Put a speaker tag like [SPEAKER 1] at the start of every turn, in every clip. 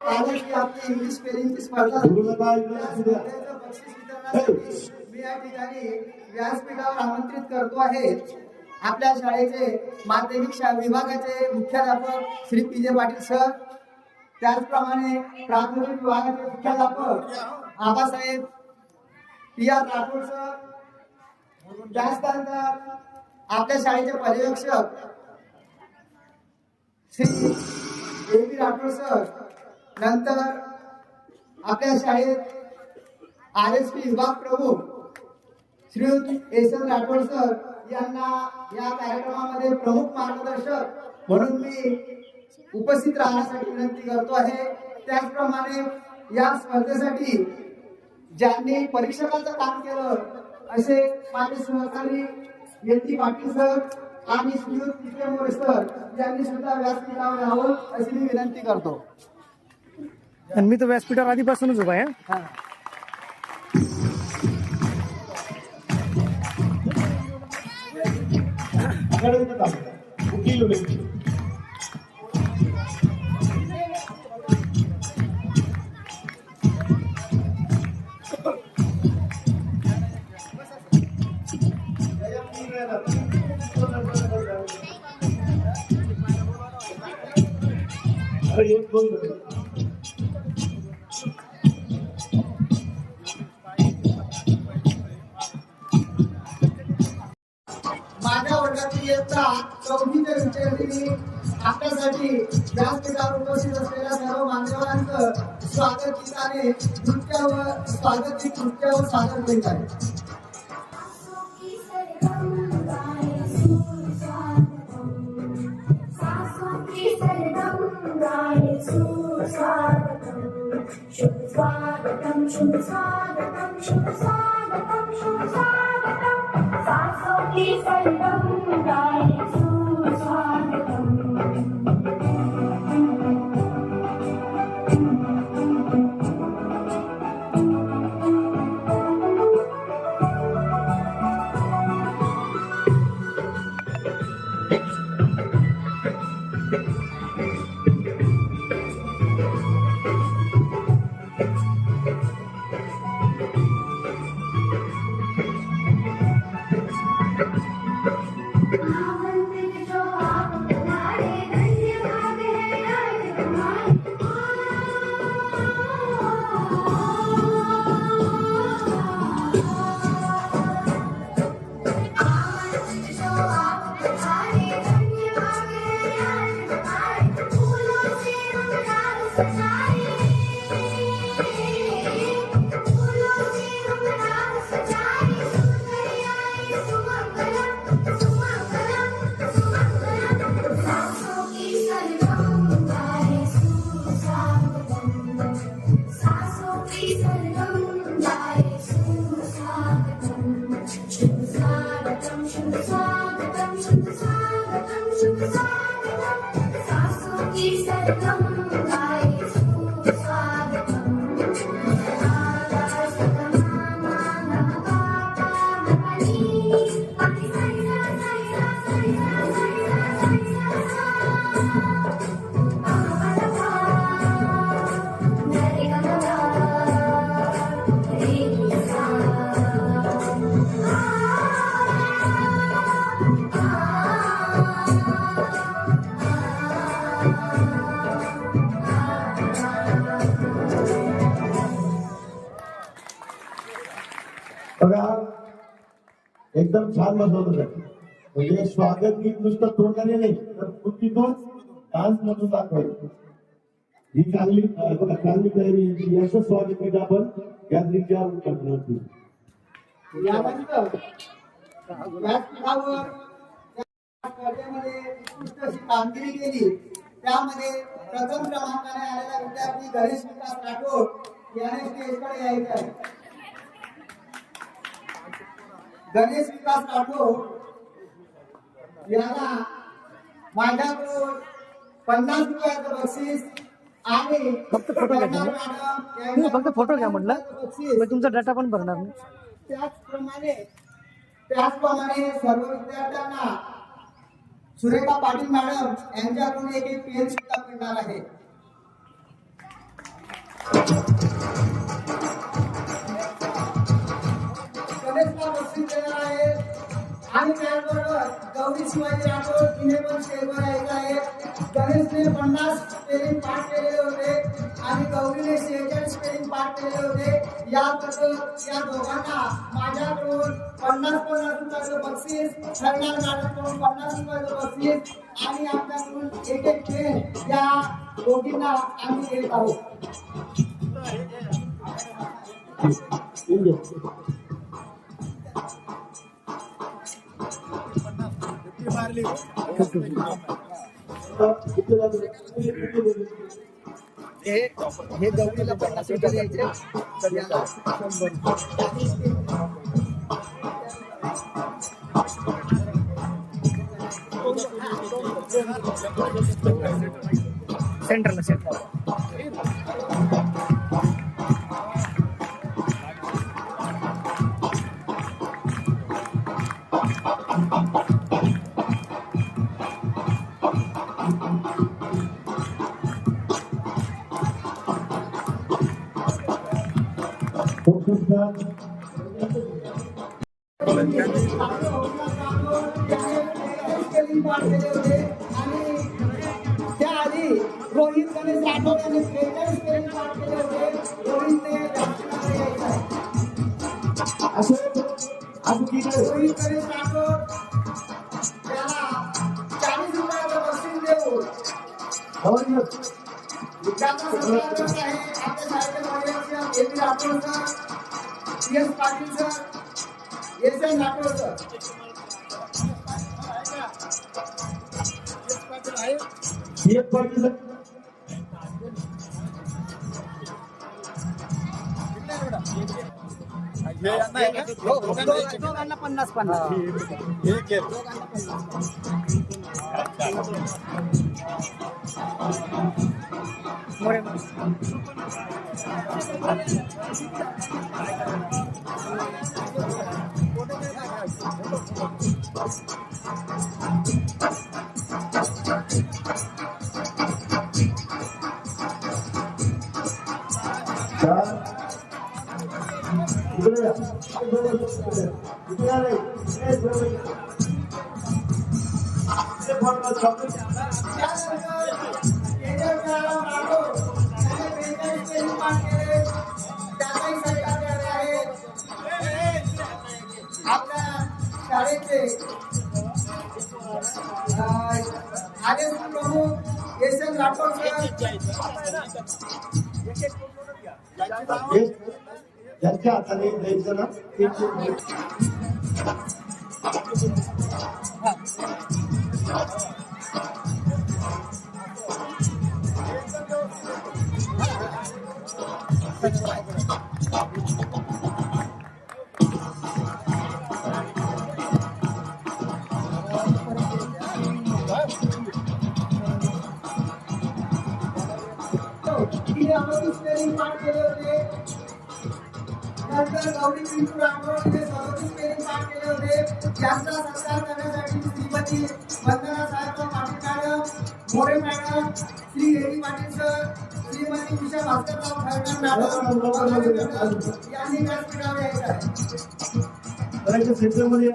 [SPEAKER 1] आज की आपली इंग्लिश स्पेलिंगची स्पर्धा बक्षीस वितरणासाठी मी या ठिकाणी व्यासपीठावर आमंत्रित करतो आहे आपल्या शाळेचे माध्यमिक विभागाचे मुख्याध्यापक श्री पी जे पाटील सर, त्याचप्रमाणे प्राथमिक विभागाचे मुख्याध्यापक Abasaheb P R Rathod sir, त्याचनंतर आपल्या शाळेचे पर्यवेक्षक Shri A B Rathod sir, नंतर आपल्या शाळेत RSP विभाग प्रमुख Shri S N Rathod sir यांना या कार्यक्रमामध्ये प्रमुख मार्गदर्शक म्हणून मी उपस्थित राहण्यासाठी विनंती करतो आहे। त्याचप्रमाणे या स्पर्धेसाठी ज्यांनी परीक्षकांचं काम केलं असे माझे सहकारी यती पाटील सर आणि श्रीयुत पिके मोरे सर यांनी सुद्धा व्यासपीठावर यावं अशी मी विनंती करतो।
[SPEAKER 2] आणि मी तर व्यासपीठावर आधीपासूनच उभा आहे।
[SPEAKER 1] माझ्या वर्गातील इयत्ता 4वीच्या विद्यार्थिनी आपल्यासाठी व्यासपीठावर उपस्थित असलेल्या सर्व मान्यवरांचं स्वागत गीताने नृत्य व स्वागत सादर करीत आहे।
[SPEAKER 3] स्वागतम शुभ स्वागतम शुभ स्वागतम शुभ स्वागतम सासों की सरगम गाए सुस्वागतम।
[SPEAKER 4] एकदम छान बसवलं जातं, म्हणजे स्वागत गीत नुसतं तोंडाने नाही तर कृतीतून डान्स मधून दाखवायचं। ही चांगली तयारी याचं स्वागत गीत आपण गॅदरिंगच्या करतो।
[SPEAKER 1] यानंतर व्यासपीठावर स्पर्धेमध्ये उत्कृष्ट कामगिरी केली त्यामध्ये प्रथम क्रमांकाने आलेला विद्यार्थी गणेश विकास राठोड याने स्टेजकडे यायचे आहे। गणेश विकास राठोड याला माझ्याकडून 50 रुपयाचं बक्षीस आणि
[SPEAKER 2] फक्त फोटो घ्या म्हटलं, तुमचा डाटा पण भरणार नाही।
[SPEAKER 1] त्याचप्रमाणे सर्व विद्यार्थ्यांना सुरेखा पाटील मॅडम यांच्याकडून एक पेन सुद्धा मिळणार आहे। गणेशला बक्षीस देणार आहे आणि त्याचबरोबर गौरी शिवाजी राठोड हिने पण स्टेजवर यायचं आहे. गणेशने 50 स्पेलिंग पाठ केलेले होते आणि गौरीने 46 स्पेलिंग पाठ केलेले होते. याबद्दल या दोघांना माझ्याकडून 50 रुपयाचं बक्षीस, ठरणार मॅडमकडून 50 रुपयाचं बक्षीस आणि आपल्याकडून एक पेन या दोघींना आम्ही देत आहोत. हे गौरीला 50 रुपये द्यायचे तर याला 100.
[SPEAKER 2] सेंटरला सेंटर
[SPEAKER 1] त्याआधी रोहित गणेश राठोड यांनी 43 स्पेलिंग पाठ केले होते. रोहितने दक्षिणाला यायचं आहे. रोहित गणेश राठोड त्याला 40 रुपयाचं बक्षीस देऊ. त्याचा सत्कार करत आहे आपल्या शाळेचे मान्यवर AP Rathod sir, CS Patil sir, SM Rathod sir.
[SPEAKER 4] एक पाटील
[SPEAKER 1] दोघांना 50-50.
[SPEAKER 2] मोरे
[SPEAKER 1] आपल्या शाळेचे आदेश प्रमुख SM राठोड सर
[SPEAKER 4] ज्यांच्या हाताने द्यायचं ना
[SPEAKER 1] तिने अमोल स्पेलिंग पाठ केले होते. नंतर गौरी पिंटू राठोड हिने 37 स्पेलिंग पाठ केले होते. त्यांचा सत्कार करण्यासाठी Shrimati Vandana Saheb Patil madam, More madam, Shri A D Patil sir, Shrimati Usha Bhaskarrao Khairnar madam यांनी व्यासपीठावर यायचं आहे.
[SPEAKER 4] सेंटरमध्ये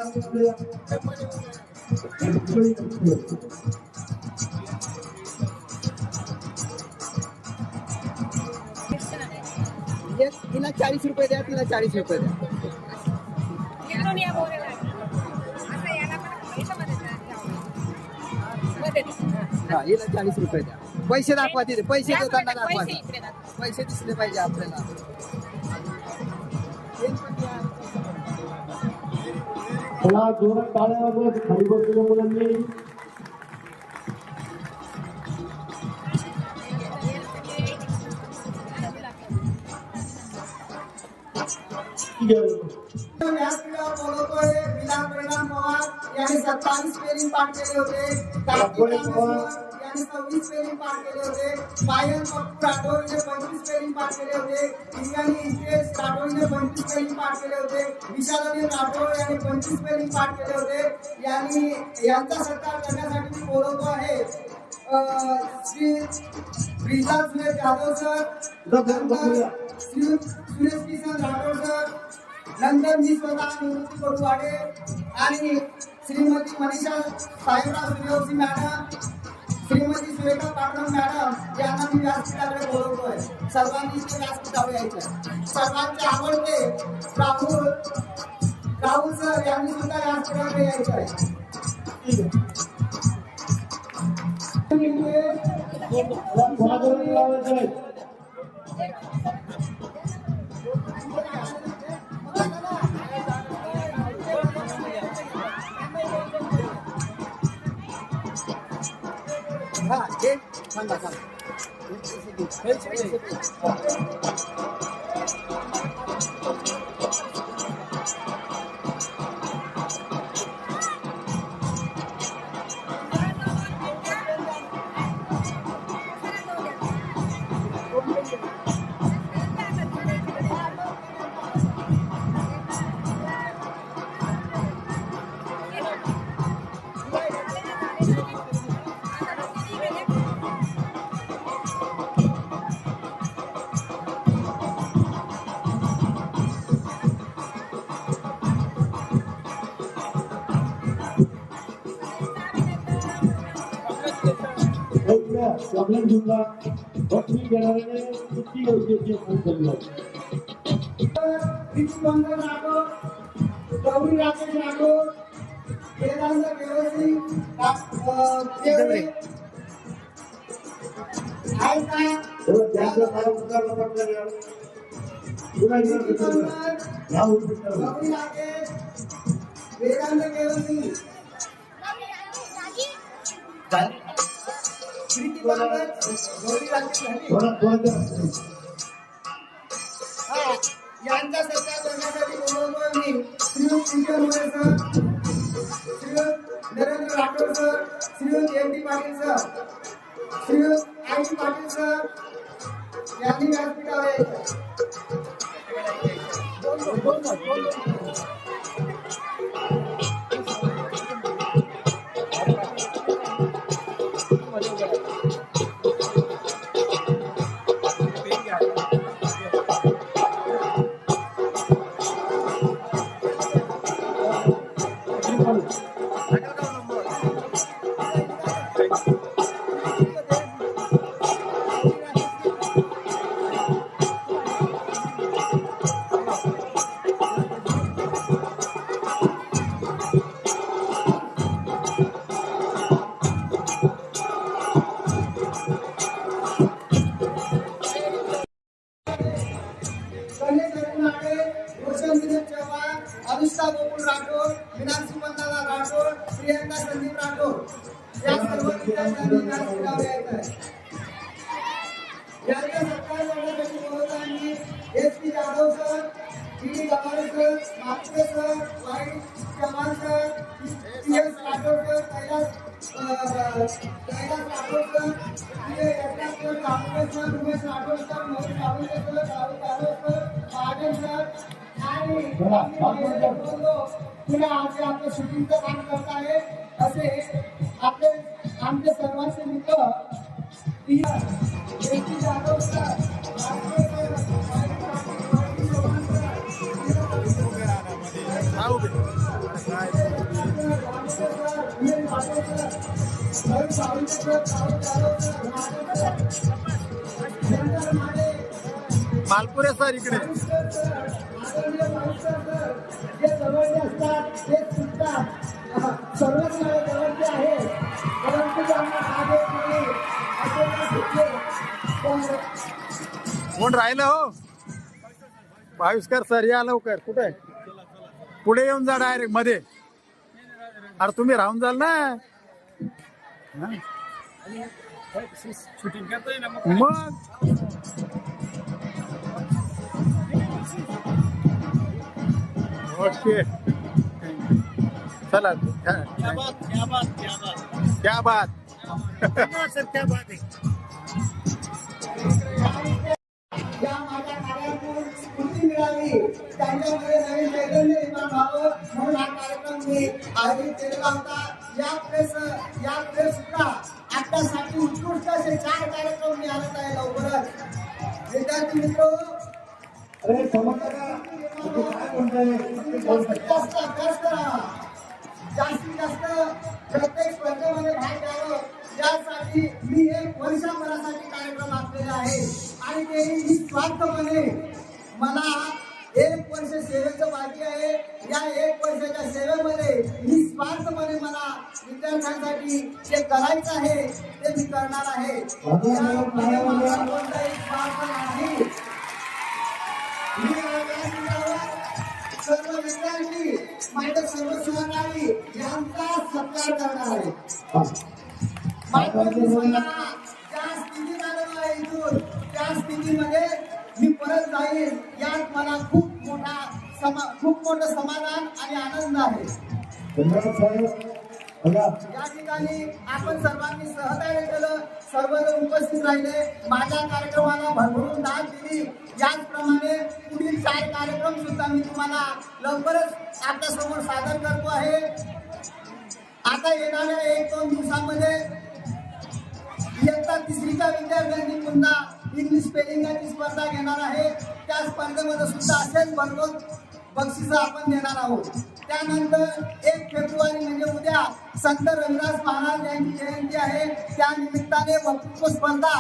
[SPEAKER 1] तिला 40 रुपये द्या, तिला 40 रुपये द्या. हा, हिला 40 रुपये द्या. पैसे दाखवा तिथे, पैसे देताना दाखवा. पैसे दिसले पाहिजे आपल्याला.
[SPEAKER 4] मला जोरात टाळ्या वाजवत खाली बसलेल्या मुलांनी
[SPEAKER 1] व्यासपीठावर बोलवतोय विधान परिणाम पवार यांनी 27 स्पेलिंग पाठ केले होते. कार्तिक यांनी 26 स्पेलिंग पाठ केले होते. पायल पप्पू राठोड यांनी 25 स्पेलिंग पाठ केले होते. इंद्राणी इंद्रेश राठोड यांनी 25 स्पेलिंग पाठ केले होते. विशालानी राठोड यांनी 25 स्पेलिंग पाठ केले होते. यांचा सत्कार करण्यासाठी मी बोलवतो आहे श्री प्रीता सुरेश जाधव सर, नंतर श्री सुरेश किसन राठोड सर, नंतर मी स्वतः निवृत्ती कोटवाडे आणि श्रीमती मनीषा साहेबराव सूर्यवंशी मॅडम, श्रीमती सुरेखा पाटण मॅडम यांना मी व्यासपीठाकडे बोलवतोय. सर्वांनी इथे व्यासपीठावर यायचं. सर्वांचे आवडते राहुल सर यांनी सुद्धा व्यासपीठाकडे यायचं आहे.
[SPEAKER 4] कोणाकडे लावायचं आहे?
[SPEAKER 1] हा, हे थांबा, थांबा.
[SPEAKER 4] प्रॉब्लेम दूंगा और ठीक बनाने छुट्टी होती है फोन कर लो.
[SPEAKER 1] विष्णुबंधन राठोड, गौरी राकेश राठोड, वेदांत केवसी, आहेत का?
[SPEAKER 4] त्यांचं नाव उचललं पडलं यार. पुन्हा एकदा उचललं. नाव उचललं.
[SPEAKER 1] गौरी राकेश, वेदांत केवसी, प्रीती बांगत, गौरी राकेश झाली.
[SPEAKER 4] कोणाचं
[SPEAKER 1] हा, यांचा सत्कार करण्यासाठी बोलवतोय मी श्रीयुत शंकर मोरे सर, श्रीयुत नरेंद्र राठोड सर, श्रीयुत एम डी पाटील सर, श्रीयुत आई पाटील सर यांनी व्यासपीठावर यायचं. अनुष्का गोकुळ राठोड, मीनाक्षी पंताला राठोड, प्रियंका संदीप राठोड या सर्व विद्यार्थ्यांनी व्यासपीठावर यायचं आहे. यांचा सत्कार करण्यासाठी बोलवत आहे मी S P Jadhav sir, D Gaware sir, Mapke sir, Y Chavan sir, P S Rathod sir, Kailas Rathod sir, Yashraj sir, Kamble sir, Umesh Rathod sir, Mahesh Kamble sir, Rahul Jadhav sir, Mahajan sir आणि पुन्हा आमचे आपलं शूटिंगचं काम करत आहे असे आपले आमचे सर्वांचे मित्र जाधव सर,
[SPEAKER 2] मालपुरे सर इकडे
[SPEAKER 1] जे जवळचे असतात ते सुटतात. सर्वच जवळचे आहे परंतु त्यांना मागे नाही असे ते सुटले.
[SPEAKER 2] कोण राहिलं हो भाविष्कर सर या लवकर. कुठे पुढे येऊन जा डायरेक्ट मध्ये. अरे तुम्ही राहून जाल ना
[SPEAKER 5] शूटिंग करतोय ना
[SPEAKER 2] मग. ओके चला क्या बात
[SPEAKER 5] सर क्या बात आहे.
[SPEAKER 1] या माझ्या कार्यातून स्फूर्ती मिळाली त्यांच्यामध्ये नवीन चैतन्य निर्माण व्हावं म्हणून हा कार्यक्रम मी आयोजित केलेला होता. यापुढे सुद्धा आपल्यासाठी उत्कृष्ट असे 4 कार्यक्रम मी आणत आहे लवकरच. विद्यार्थी मित्र,
[SPEAKER 4] अरे समजलं का तू काय म्हणतोय
[SPEAKER 1] जास्त अभ्यास करा, जास्तीत जास्त प्रत्येक स्पर्धेमध्ये भाग घ्यावं यासाठी मी 1 वर्षभरासाठी कार्यक्रम आखलेला आहे आणि ते निस्वार्थपणे मला 1 वर्ष सेवेचं बाकी आहे. या 1 वर्षाच्या सेवेमध्ये निस्वार्थपणे मला विद्यार्थ्यांसाठी जे करायचं आहे ते मी करणार आहे. यामध्ये माझा कोणताही स्वार्थ नाही. मी या व्यासपीठावर सर्व विद्यार्थी, माझे सर्व सहकारी यांचा सत्कार करणार आहे. मात्र मी स्वतः ज्या स्थितीत आलेलो आहे इथून, त्या स्थितीमध्ये मी परत जाईल यात मला खूप मोठं समाधान आणि आनंद आहे.
[SPEAKER 4] धन्यवाद साहेब. बघा
[SPEAKER 1] या ठिकाणी आपण सर्वांनी सहकार्य केलं, सर्वजण उपस्थित राहिले, माझ्या कार्यक्रमाला भरभरून दाद दिली. याचप्रमाणे पुढील 4 कार्यक्रम सुद्धा मी तुम्हाला लवकरच आपल्या समोर सादर करतो आहे. आता येणाऱ्या 1-2 दिवसांमध्ये इयत्ता 3रीच्या विद्यार्थ्यांनी पुन्हा इंग्लिश स्पेलिंगची स्पर्धा घेणार आहे. त्या स्पर्धेमध्ये सुद्धा असेच भरघोस बक्षिसं आपण देणार आहोत. त्यानंतर 1 फेब्रुवारी म्हणजे उद्या संत रविदास महाराज यांची जयंती आहे. त्या निमित्ताने वक्तृत्व स्पर्धा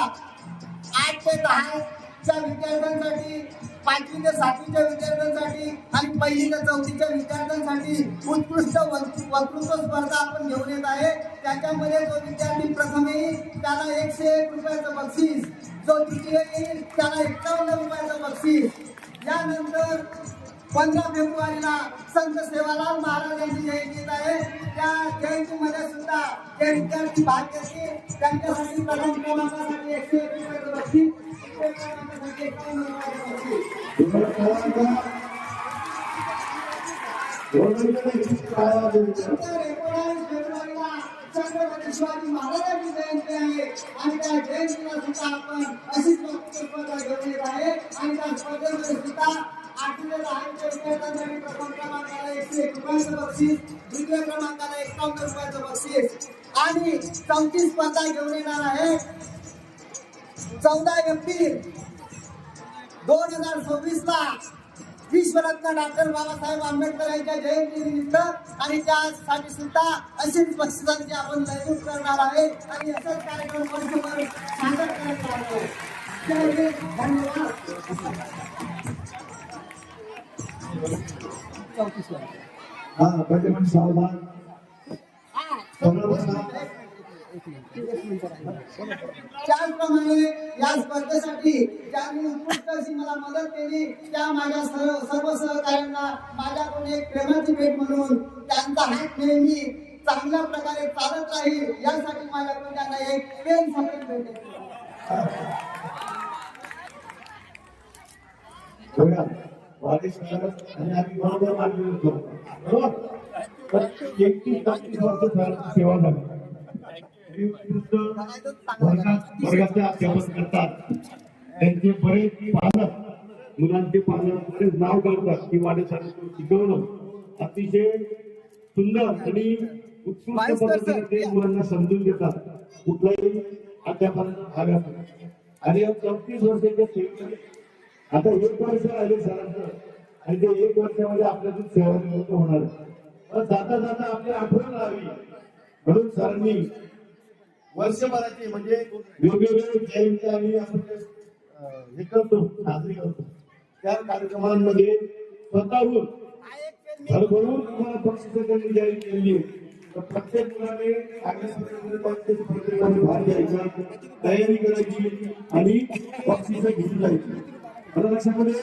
[SPEAKER 1] 8 ते 10च्या विद्यार्थ्यांसाठी, 5वी ते 7वीच्या विद्यार्थ्यांसाठी आणि 1ली ते 4थीच्या विद्यार्थ्यांसाठी उत्कृष्ट वक्तृत्व स्पर्धा आपण घेऊन येत आहे. त्याच्यामध्ये जो विद्यार्थी प्रथम येईल त्याला 101 रुपयाचं बक्षीस, जो द्वितीय येईल त्याला 51 रुपयाचं बक्षीस. यानंतर 15 फेब्रुवारीला संत सेवालाल महाराज यांची जयंती येत आहे. त्या जयंतीमध्ये सुद्धा जे विद्यार्थी भाग घेतील त्यांच्यासाठी प्रथम क्रमांकासाठी 101 रुपयाचं बक्षीस, द्वितीय क्रमांकासाठी 51 रुपयाचं बक्षीस. नंतर 19 फेब्रुवारीला छत्रपती शिवाजी महाराजांची जयंती आहे आणि त्या जयंतीला सुद्धा आपण अशीच वक्तृत्व स्पर्धा घेऊन येत आहे आणि त्या स्पर्धेमध्ये सुद्धा 8वी ते 10वीच्या विद्यार्थ्यांसाठी प्रथम क्रमांकाला 101 रुपयाचं बक्षीस, द्वितीय क्रमांकाला 51 रुपयाचं बक्षीस आणि 4थी स्पर्धा घेऊन येणार आहे 14 एप्रिल 2026ला विश्वरत्न डॉक्टर बाबासाहेब आंबेडकर यांच्या जयंतीनिमित्त आणि त्यासाठी सुद्धा अशीच बक्षिसांची आपण लयजूक करणार आहे आणि असेच कार्यक्रम वर्षभर सादर करत राहतो. जय हिंद, धन्यवाद.
[SPEAKER 4] हा म्हणजे सावधान
[SPEAKER 1] त्याचप्रमाणे या स्पर्धेसाठी ज्यांनी उत्कृष्ट अशी मला मदत केली त्या माझ्या सर्व सहकाऱ्यांना माझ्याकडून एक प्रेमाची भेट म्हणून त्यांचा हात नेहमी चांगल्या प्रकारे चालत राहील यासाठी माझ्याकडून त्यांना एक पेन सगळं भेट
[SPEAKER 4] आणि आम्ही बरोबर मानली होतो बरोबर. तर 31-32 वर्ष सेवा झाली. वर्गाचे अध्यापन करतात, त्यांचे बरेच पालक, मुलांचे पालक बरेच नाव काढतात की वाडेसाहेब शिकवणं अतिशय सुंदर आणि उत्कृष्ट पद्धतीने ते मुलांना समजून घेतात. कुठलाही अध्यापन भागात आणि 34 वर्षाच्या सेवेमध्ये आता 1 वर्ष राहिले सरांचं आणि ते 1 वर्षामध्ये आपल्यातून सेवानिवृत्त होणार आहे. जाता जाता आपली आठवण राहावी म्हणून सरांनी वर्षभराचे म्हणजे वेगवेगळे जयंती आणि आपण हे करतो, साजरी करतो त्या कार्यक्रमांमध्ये स्वतःहून भरभरून तुम्हाला बक्षिसं त्यांनी जाहीर केली. तर प्रत्येक मुलाने स्पर्धेमध्ये भाग घ्यायचा, तयारी करायची आणि बक्षिसं घेऊन जायची. लक्षामध्ये